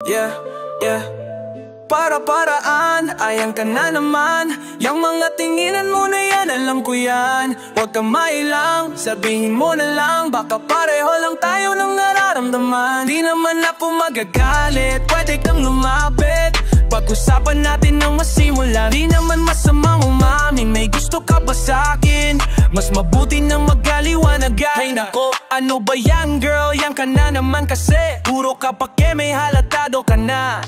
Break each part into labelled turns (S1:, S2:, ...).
S1: Yeah, yeah. Para-paraan, ayan ka na naman. Yang mga tinginan mo na yan, alam ko yan. Huwag ka mailang, sabihin mo na lang. Baka pareho lang tayo ng nararamdaman. Di naman ako magagalit, pwede kang lumapit. Pag-usapan natin ng masimula. Di naman masamang umamin, may gusto ka ba sa'kin? Mas mabuti nang magkaliwanagan. Ay nako, ano ba yan girl? Yan ka na naman kasi puro ka pake, may halatado ka na.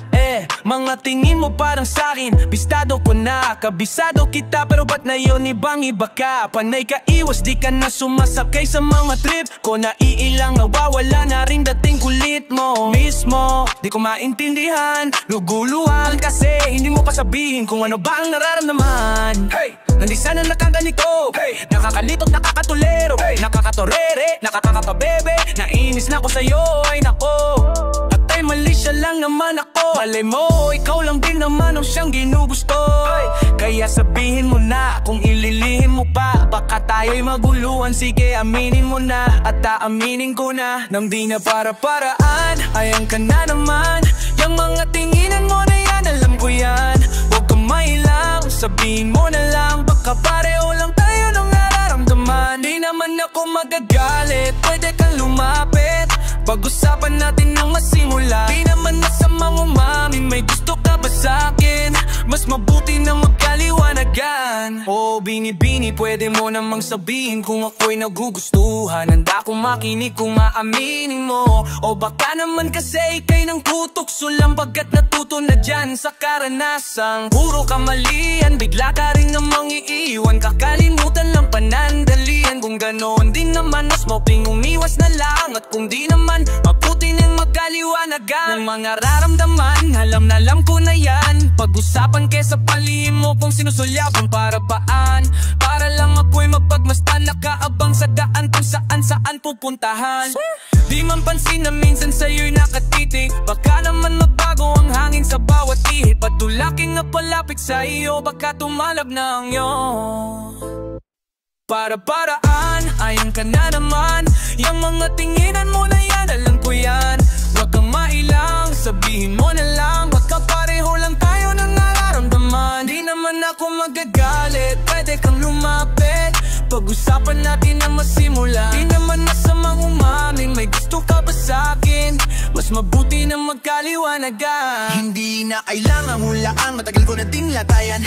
S1: Mga tingin mo parang sa'kin, bistado ko na. Kabisado kita pero ba't na yun ibang iba ka? Panay ka iwas, di ka na sumasakay sa mga trip ko. Naiilang nawawala na rin dating kulit mo mismo. Di ko maintindihan, luguluhan kasi hindi mo pa sabihin kung ano ba ang nararamdaman. Hey! Hindi sana nakaganito, hey! Nakakalito, nakakatulero, hey! Nakakatorere, nakakakabebe. Nainis na ako sa'yo, ay nako. At ay mali siya lang naman ako. Malay mo, ikaw lang din naman ang siyang ginugusto, hey! Kaya sabihin mo na kung ililihim mo pa. Baka tayo'y maguluhan, sige aminin mo na. At aaminin ko na nang di na para-paraan. Ayan ka na naman. Yang mga tinginan mo na yan, alam ko yan. Huwag kang mailang, sabihin mo na lang. Baka pareho lang tayo ng nararamdaman. Di naman ako magagalit, pwede kang lumapit. Pag-usapan natin ng masimula. Di naman masamang umamin, may gusto ka ba sa'kin? Mas mabuti na magkaliwanagan. Oh, bini-bini, pwede mo namang sabihin kung ako'y nagugustuhan. Handa akong makinig kung maaminin mo. O baka naman kasi ika'y nang kutukso lang pagkat natuto na dyan sa karanasang puro kamalian. Bigla ka rin namang iiwan, kakalimutan lang panandalian. Kung ganoon din naman, mas maping umiwas na lang. At kung di naman, mabuti nang magkaliwanagan. Ng mga raramdaman, alam na alam ko na yan. Pag-usapan kesa palihim mo kung sinusulyapan para baan. Para lang ako'y mapagmastan, nakaabang sa daan kung saan-saan pupuntahan. Di man pansin na minsan sa'yo'y nakatitig. Baka naman magbago ang hangin sa bawat ihip. Patulaking na palapit sa iyo, baka tumalab na ang iyong para-paraan, ayan ka na naman. Yang mga tinginan mo na yan, alam ko yan. Huwag kang mailang, sabihin mo na lang. Baka pareho lang tayo ng nararamdaman. Di naman ako magagalit, pwede kang lumapit. Pag-usapan natin na masimula. Di naman masamang umamin, may gusto ka ba sa'kin? Mas mabuti na magkaliwanagan. Hindi na kailangan hulaan, matagal ko na din latayan.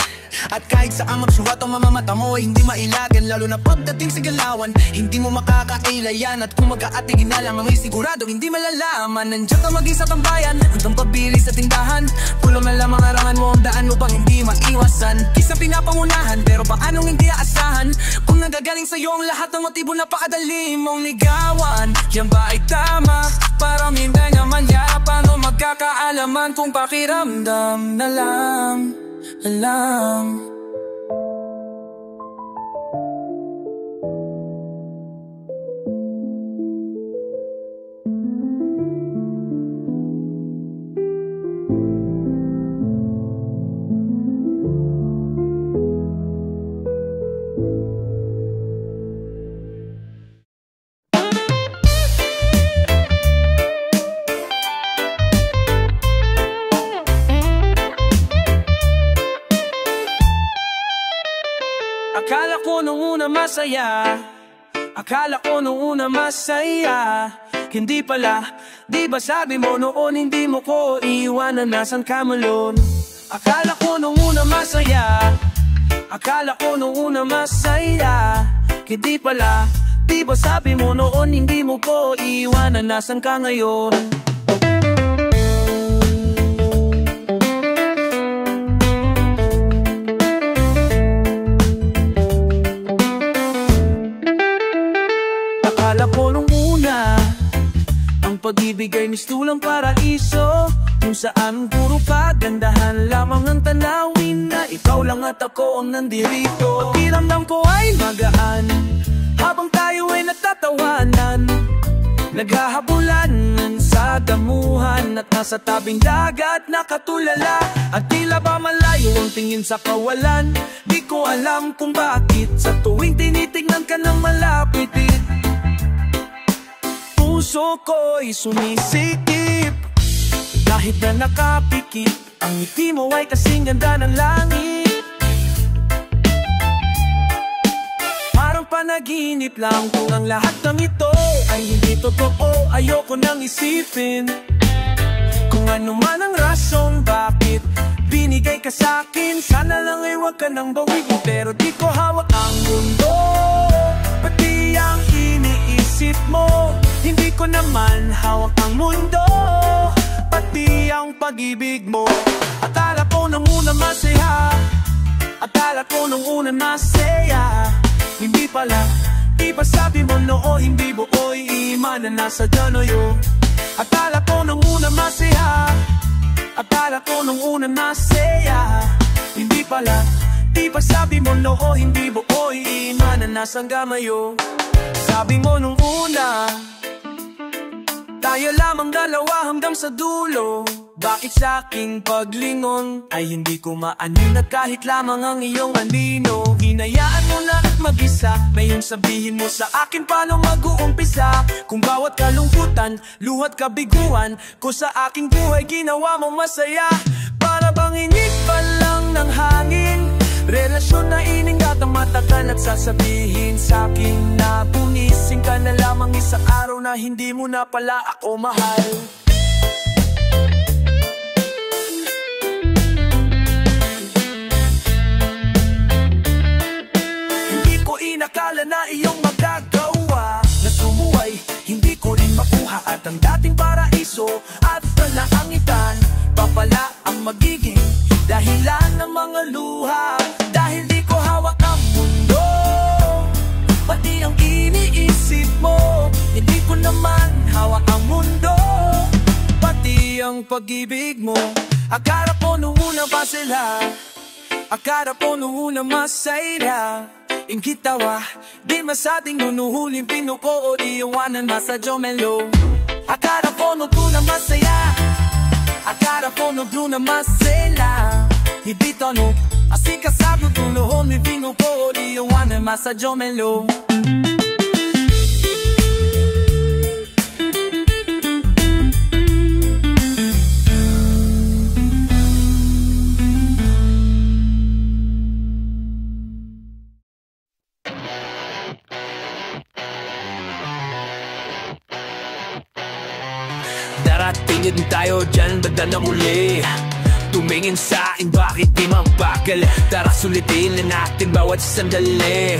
S1: At kahit saan magsuwat ang mamamata mo, hindi mailagan. Lalo na pagdating sa galawan, hindi mo makakailayan. At kung mag-aatigin na lang, may sigurado hindi malalaman. Nandiyan ka maging sa tambayan, hanggang pabili sa tindahan. Kulang na lang mga arangan mo, ang daan mo pang hindi maiwasan. Isang pinapangunahan, pero paanong hindi aasahan? Kung nagagaling sa'yo ang lahat ng motibo, napakadali mong ligawan. Yan ba ay tama? Para minda naman ya, paano magkakaalaman kung pakiramdam na lang alam. Akala ko nung una masaya, akala ko nung una masaya. Hindi pala, di ba sabi mo noon hindi mo ko iiwanan, nasan ka malon? Akala ko nung una masaya, akala ko nung una masaya. Hindi pala, di ba sabi mo noon hindi mo ko iiwanan, nasan ka ngayon? Akala ko nung una, ang pag-ibig ay mistulang paraiso, kung saan puro kagandahan lamang ang tanawin, na ikaw lang at ako ang nandirito. Pakiramdam ko ay magaan, habang tayo ay natatawanan. Naghahabulan sa damuhan at nasa tabing dagat nakatulala. At tila ba malayo ang tingin sa kawalan. Di ko alam kung bakit sa tuwing tinitignan ka ng malapit, puso ko'y sumisikip. Kahit na nakapikit, ang ngiti mo ay kasing ganda ng langit. Parang panaginip lang kung ang lahat ng ito ay hindi totoo. Ayoko nang isipin kung ano man ang rason bakit binigay ka sa'kin. Sana lang ay wag ka nang bawiin, pero di ko hawak ang mundo, pati ang iniisip mo. Hindi ko naman hawak ang mundo, pati ang pag-ibig mo. Akala ko nung una masaya, akala ko nung una masaya. Hindi pala, iba sabi mo noo, hindi buoy iman na nasa danoyo. Akala ko nung una masaya, akala ko nung una masaya. Hindi pala, iba sabi mo noo, hindi buoy iman na nasa gamayo. Sabi mo nung una, tayo lamang dalawa hanggang sa dulo. Bakit sa aking paglingon ay hindi ko maanin na kahit lamang ang iyong anino? Hinayaan mo na mag-isa, ngayon sabihin mo sa akin paano mag-uumpisa. Kung bawat kalungkutan, luhat kabiguan ko sa aking buhay ginawa mo masaya. Para bang inig pa lang ng hangin, relasyon na iningat ang matagal at sasabihin sa akin na bumising ka na lamang isang araw na hindi mo na pala ako mahal. Hindi ko inakala na iyong magagawa na sumuway, hindi ko rin makuha at ang dating paraiso at talaangitan pa pala ang magiging dahilan ng mga luha. Dahil di ko hawak ang mundo, pati ang iniisip mo. Hindi ko naman hawak ang mundo, pati ang pag-ibig mo. Akala ko nung una ba sila, akala ko nung una masaya. Ingit tawa, di masating nunuhuling pinuko o iiwanan nasa jomelo. Akala ko nung una masaya, akala ko nung una masela. Hindi tanong, asing kasado tuluhon mi pinuko o iiwanan nasa jomelo. Daratingin tayo dyan, banda na muli. Tumingin sa akin, bakit di mabagal? Tara sulitin na natin bawat sandali.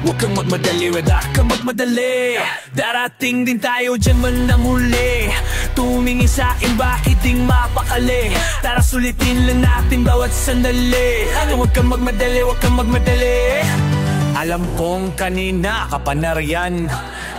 S1: Huwag kang magmadali, wag kang magmadali. Darating din tayo dyan man na muli. Tumingin sa akin, bakit di mapakali? Tara sulitin lang natin bawat sandali. Huwag kang magmadali, wag kang magmadali. Alam kong kanina ka pa nariyan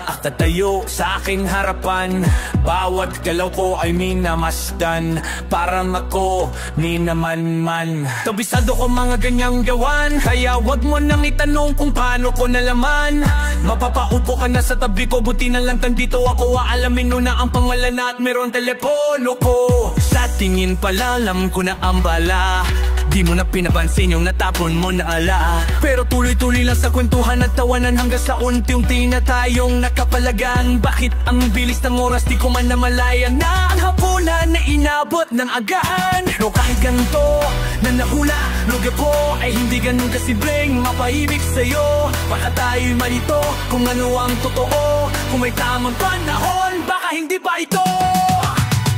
S1: at tatayo sa aking harapan. Bawat galaw ko ay minamasdan, parang ako ni naman man. Kabisado ko mga ganyang gawan, kaya wag mo nang itanong kung paano ko nalaman. Mapapaupo ka na sa tabi ko, buti na lang tandito ako. Aalamin mo na ang pangalan at meron telepono ko. Sa tingin pala alam ko na ang bala, di mo na pinapansin yung natapon mo na ala. Pero tuloy-tuloy lang sa kwentuhan at tawanan hanggang sa unti-unti na tayong nakapalagan. Bakit ang bilis ng oras, di ko man namalayan na ang hapunan na inabot ng agaan. Pero kahit ganito na nahula, lugar ko ay hindi ganun kasimpleng mapaibig sa'yo. Baka tayo'y malito kung ano ang totoo, kung may tamang panahon, baka hindi pa ito.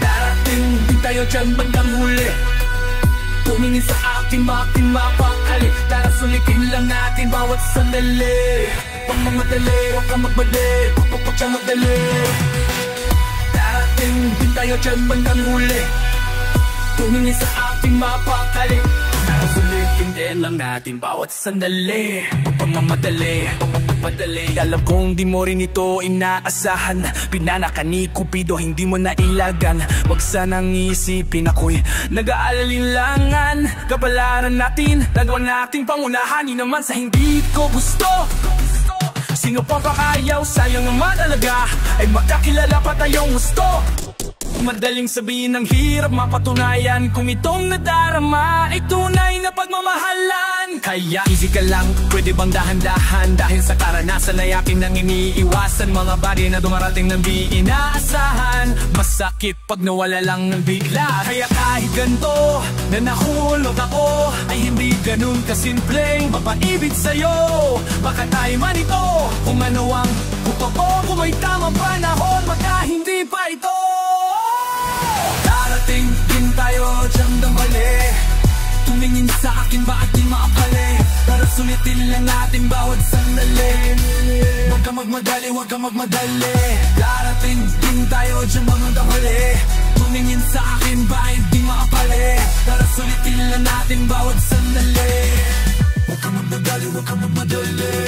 S1: Darating din tayo dyan bandang huli. Tumingin sa akin, bakit mapakali? Tara sulitin lang natin bawat sandali. Pag mamadali, huwag kang magbali, huwag kang magdali. Darating din tayo dyan bandang huli. Tumingin sa akin, mapakali. Tara sulitin din lang natin bawat sandali. Pag mamadali, madali. Alam kong di mo rin ito inaasahan. Pinanaka ni Cupido, hindi mo nailagan. Wag sanang isipin ako'y nag-aalilangan. Kapalaran natin, nagawa nating pangunahan. Di naman sa hindi ko gusto. Sino pa ba kayaw? Sayang naman talaga ay magkakilala pa tayong gusto. madaling sabihin ng hirap mapatunayan kung itong nadarama ay tunay na pagmamahalan. Kaya easy ka lang, pwede bang dahan-dahan, dahil sa karanasan ay akin nang iniiwasan mga bagay na dumarating ng di inaasahan. Masakit pag nawala lang ng bigla. Kaya kahit ganito na nahulog ako, ay hindi ganun kasimpleng mapaibig sa'yo. Baka tayo man ito, kung ano ang totoo, kung may tamang panahon, baka hindi pa ito. Darating din tayo dyan ng mali, tumingin sa akin bakit di maapali, pero sulitin lang natin bawat sandali. Huwag ka magmadali, huwag ka magmadali. Darating din tayo dyan mga mali, tumingin sa akin bakit di maapali, pero sulitin lang natin bawat sandali. Huwag ka magmadali, huwag ka magmadali.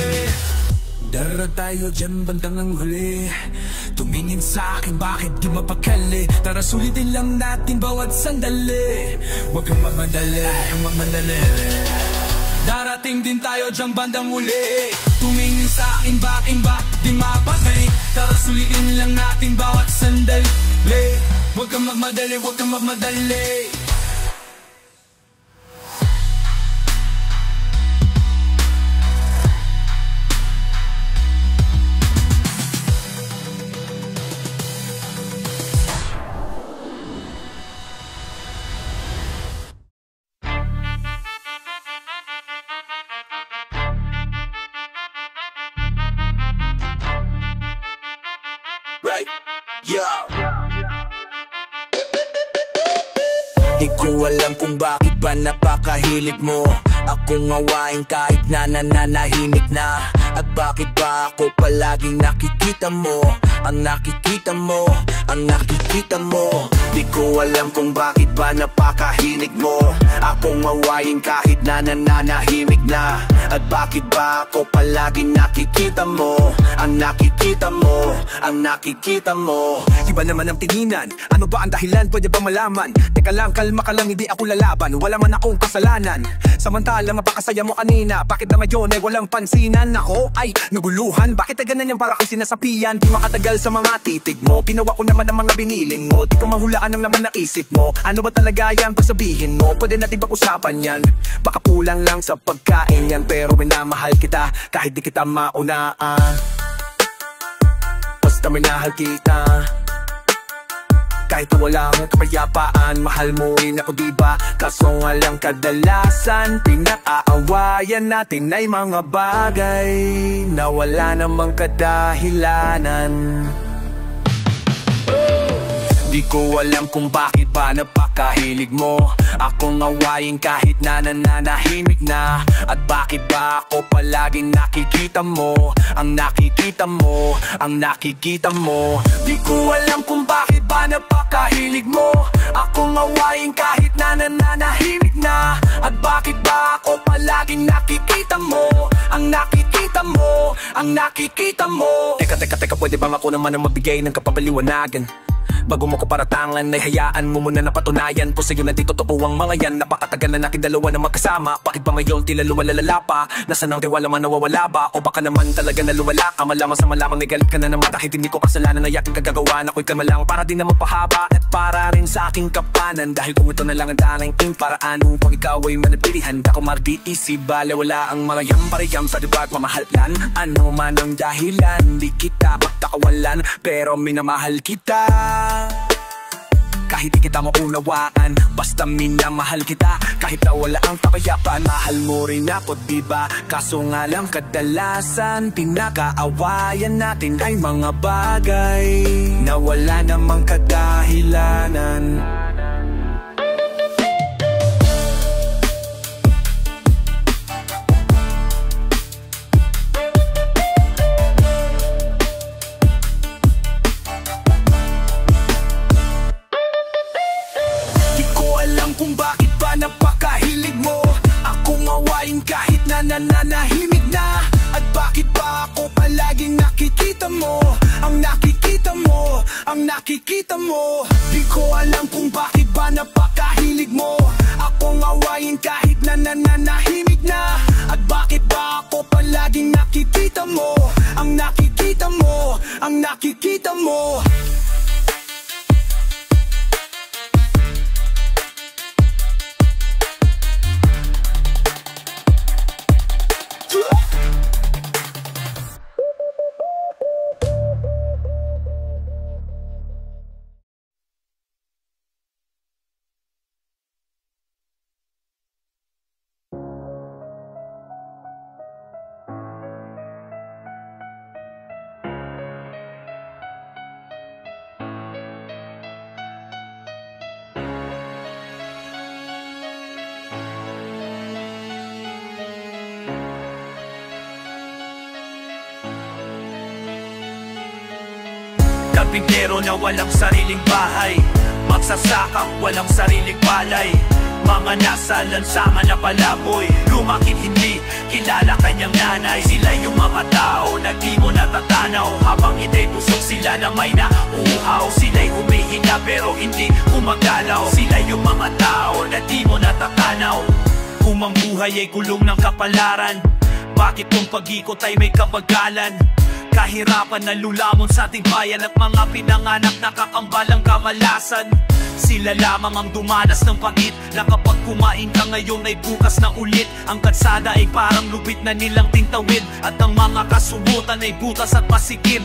S1: Dara tayo dyan bandang ang huli, tumingin sa akin bakit di mapakali, tara sulitin lang natin bawat sandali. Huwag kang magmadali, huwag magmadali. Darating din tayo dyan bandang huli, tumingin sa akin bakit di mapakali, tara sulitin lang natin bawat sandali. Huwag kang magmadali, huwag kang magmadali. Di ko alam kung bakit ba napakahilig mo akong ngawain kahit na nananahimik na. At bakit ba ako palaging nakikita mo, ang nakikita mo, ang nakikita mo. Di ko alam kung bakit ba napakahilig mo akong ngawain kahit na nananahimik na. At bakit ba ako palaging nakikita mo, ang nakikita mo, ang nakikita mo. Iba naman ang tinginan, ano ba ang dahilan, pwede ba malaman? Teka lang, kalma ka lang, hindi ako lalaban, wala man akong kasalanan. Samantalang mapakasaya mo kanina, bakit na ngayon ay walang pansinan? Ako ay naguluhan, bakit na ganun yung para kang sinasapian? Di makatagal sa mga titig mo, ginawa ko naman ang mga biniling mo. Di ko mahulaan ang laman ng isip mo, ano ba talaga yan kung sabihin mo? Pwede natin pag-usapan yan, baka kulang lang sa pagkain yan, pero minamahal kita kahit di kita maunaan. Basta minahal kita kahit wala akong kapayapaan, mahal mo rin ako diba? Kaso nga lang kadalasan pinag-aawayan natin ay mga bagay na wala namang kadahilanan. Di ko alam kung bakit ba napakahilig mo akong ngawain kahit na nananahimik na. At bakit ba ako palaging nakikita mo, ang nakikita mo, ang nakikita mo. Di ko alam kung bakit ba napakahilig mo akong ngawain kahit na nananahimik na. At bakit ba ako palaging nakikita mo, ang nakikita mo, ang nakikita mo. Teka, pwede bang ako naman ang magbigay ng kapapaliwanagan? Bago mo ko paratangan, ay hayaan mo muna na patunayan posible na di totoo ang mga yan. Napakatagal na natin dalawa na magkasama, bakit ba ngayon tila lumalalala pa? Nasaan ang tiwala man, nawawala ba? O baka naman talaga na lumala ka, malamang sa malamang may galit ka na naman kahit hindi ko kasalanan na yaking kagagawa. Ako'y kalma para di naman pahaba at para rin sa aking kapanan, dahil kung ito na lang ang tanging paraan upang ikaw ay manatilihan. Ako mardiisip, bale wala ang mga yam-pariyam sa diba at mamahalan. Ano man ang dahilan, di kita pagtakawalan, pero minamahal kita kahit di kita maunawaan. Basta minamahal kita kahit na wala ang kapayapaan. Mahal mo rin ako diba? Kaso nga lang kadalasan pinag-aawayan natin ay mga bagay na wala namang kadahilanan. Kung bakit ba napakahilig mo akong ngawain kahit na nananahimik na. At bakit ba ako palaging nakikita mo, ang nakikita mo, ang nakikita mo. Di ko alam kung bakit ba napakahilig mo akong ngawain kahit na nananahimik na. At bakit ba ako palaging nakikita mo, ang nakikita mo, ang nakikita mo. Karpintero na walang sariling bahay, magsasakang walang sariling palay, mga nasa lansangan na palaboy, lumakit hindi kilala kanyang nanay. Sila yung mga tao na di mo natatanaw, habang hindi busog sila na may nauuhaw. Sila'y humihinga pero hindi gumagalaw. Sila yung mga tao na di mo natatanaw. Kung ang buhay ay gulong ng kapalaran, bakit kung pag-ikot ay may kabagalan? Kahirapan na lulamon sa ating bayan at mga pinanganak na kakambalang kamalasan. Sila lamang ang dumanas ng pangit, na kapag kumain ka ngayon ay bukas na ulit. Ang kalsada ay parang lubid na nilang tintawid, at ang mga kasubutan ay butas at masikip.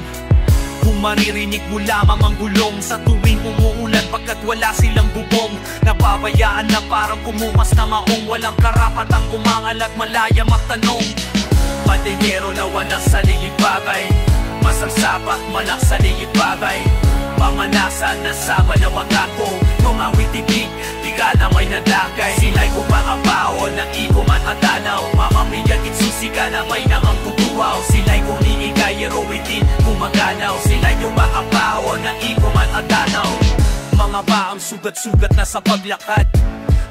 S1: Kung maririnig mo lamang ang gulong sa tuwing umuulan, pagkat wala silang bubong, napabayaan na parang kumumas na maong. Walang karapatang umangal at malaya magtanong. Pandehero na walang sariling bagay, masangsapat malang sariling bagay, pamanasan na sama na wagako. Tumawid-tibig, tiga na may nadagay. Sila'y kumakabaon ng ikuman at danaw, mamamilyan itsusika na may namang tutuwaw. Sila'y kumiigay, erowitin, kumaganaw. Sila'y yung makabaon ng ikuman at danaw. Mga baang sugat-sugat na sa paglakad,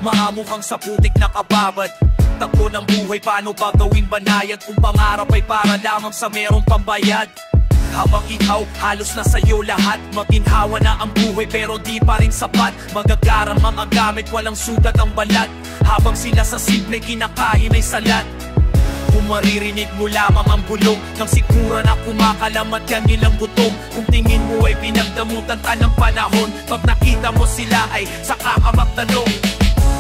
S1: maamukhang sa putik na kababad. Takbo ng buhay, paano ba gawin banayad kung pangarap ay para lamang sa merong pambayad? Habang ikaw, halos na sa'yo lahat, maginhawa na ang buhay pero di pa rin sapat. Magagarang mga gamit, walang sugat ang balat, habang sila sa simple kinakain ay salat. Kung maririnig mo lamang ang bulong ng sikura na kumakalamat yan nilang gutom, kung tingin mo ay pinagdamutan ka ng panahon, pag nakita mo sila ay saka ka magtanong.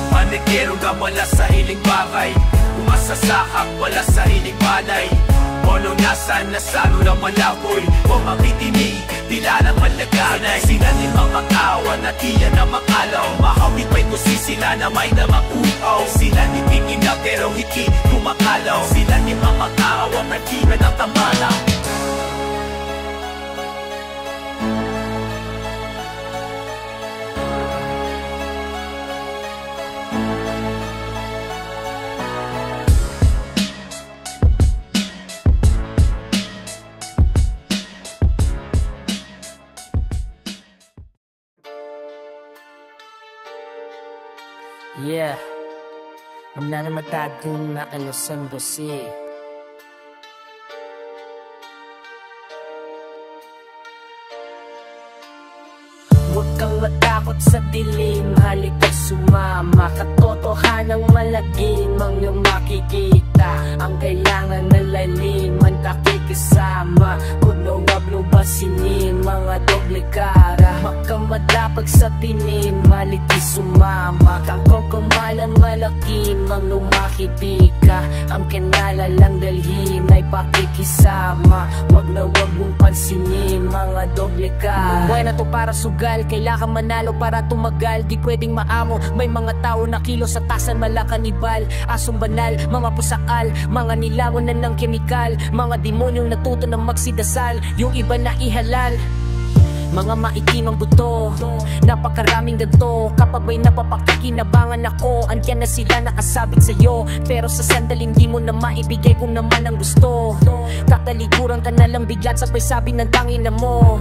S1: Pandehero na wala sariling bagay, umasasakak wala sariling palay, polonasan na salo ng malaboy, o makitinig, tila ng malaganay. Sila din mga kawan na tiyan na makalaw, mahawit pa'y tusi sila na may namakuaw. Sila din tingin na pero hindi kumakalaw. Sila din mga kawan na tiyan na tamalaw.
S2: Yeah, I'm not matagong na San Jose. Huwag kang matakot sa dilim, halika sumama. Katotohanang malagim ang iyong makikita. Ang kailangan na lalim, ang kakikisama. Kuno wag lubasinin, mga doble cara. Makamadapag sa tinim, maliki sumama. Kangkong kumalan malakim, ang lumakipika. Ang kinala lang dalhin ay pakikisama. Wag na wag mong pansinin, mga doble cara. Buhay na to para sugal, kailangan manalo para tumagal. Di pwedeng maamo, may mga tao na kilo sa tasan, malakanibal. Asong banal, mga pusakal, mga nilawan na ng kemikal. Mga demonyong natuto ng magsidasal, yung iba na ihalal. Mga maitim ang buto, napakaraming ganto. Kapag may napapakikinabangan ako, andyan na sila nakasabit sa'yo. Pero sa sandaling di mo na maibigay kung naman ang gusto. Katalikuran ka na lang biglat sabay sabi ng tangin na mo.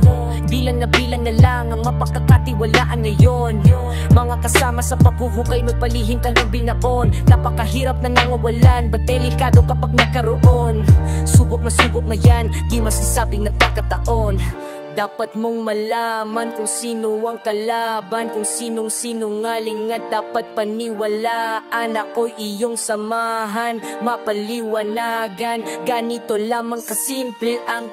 S2: Bilang na lang ang mapagkakatiwalaan ngayon. Mga kasama sa paghuhukay, magpalihim ka ng binaon. Napakahirap na nangawalan, ba't delikado kapag nagkaroon? Subok na yan, di masasabing nagkakataon. Dapat mong malaman kung sino ang kalaban, kung sinong sinungaling at dapat paniwalaan. Ako'y iyong samahan, mapaliwanagan. Ganito lamang kasimple ang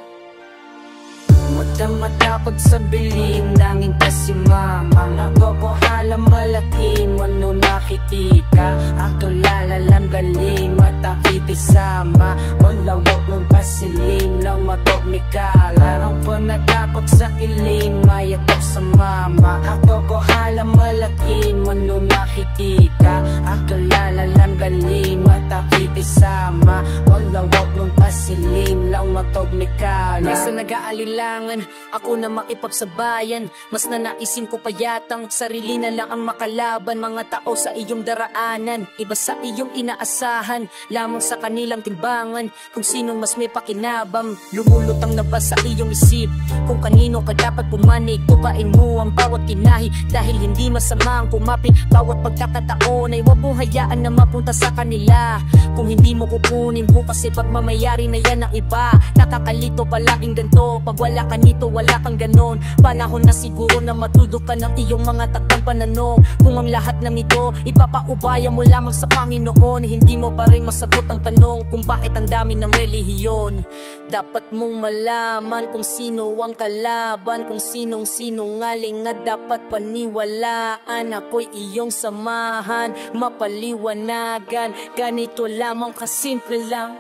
S2: matapag sa bilim, nanging kasimama. Nagogohala malaking, ano nakikita. Ako lalalang galing, matakitisama. Malawag ng pasilim, lang matog ni kala. Ang panatakot sa ilim, mayatap sa mama. Nagogohala malaking, ano nakikita. Ako lalalang galing, matakitisama. Malawag ng pasilim, lang matog ni pikara. Sa nag-aalilangan, ako na makipagsabayan. Mas nanaisin ko payatang sarili na lang ang makalaban. Mga tao sa iyong daraanan, iba sa iyong inaasahan. Lamang sa kanilang timbangan, kung sinong mas may pakinabang. Lumulutang na ba sa iyong isip kung kanino ka dapat pumanig? Kupain mo ang bawat kinahi, dahil hindi masama ang kumapit. Bawat pagkakataon ay huwag mong hayaan na mapunta sa kanila. Kung hindi mo kukunin bukas, pagmamayari na yan ng iba. Nakakalito palaging ganito, pag wala ka nito wala kang ganon. Panahon na siguro na matulog ka ng iyong mga takdang pananong. Kung ang lahat ng ito ipapaubaya mo lamang sa Panginoon, hindi mo pa rin masagot ang tanong kung bakit ang dami ng relihiyon. Dapat mong malaman kung sino ang kalaban, kung sinong sinungaling at dapat paniwalaan. Ako'y iyong samahan, mapaliwanagan. Ganito lamang kasimple lang.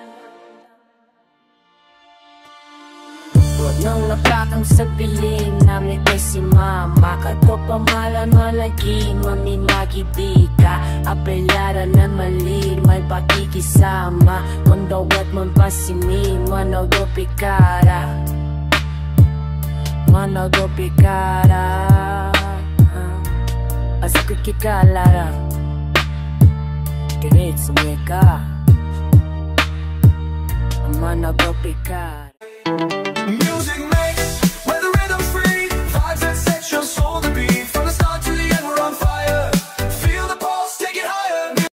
S2: Huwag nang napakang sa piling namin kay si mama. Kato pamalan malaging maminagibika. Apelaran na mali, may pakikisama. Mundo at mampasimi, manaw do pikara. Manaw do pikara. Asik kikalara. Kirit sumika. Manaw do pikara.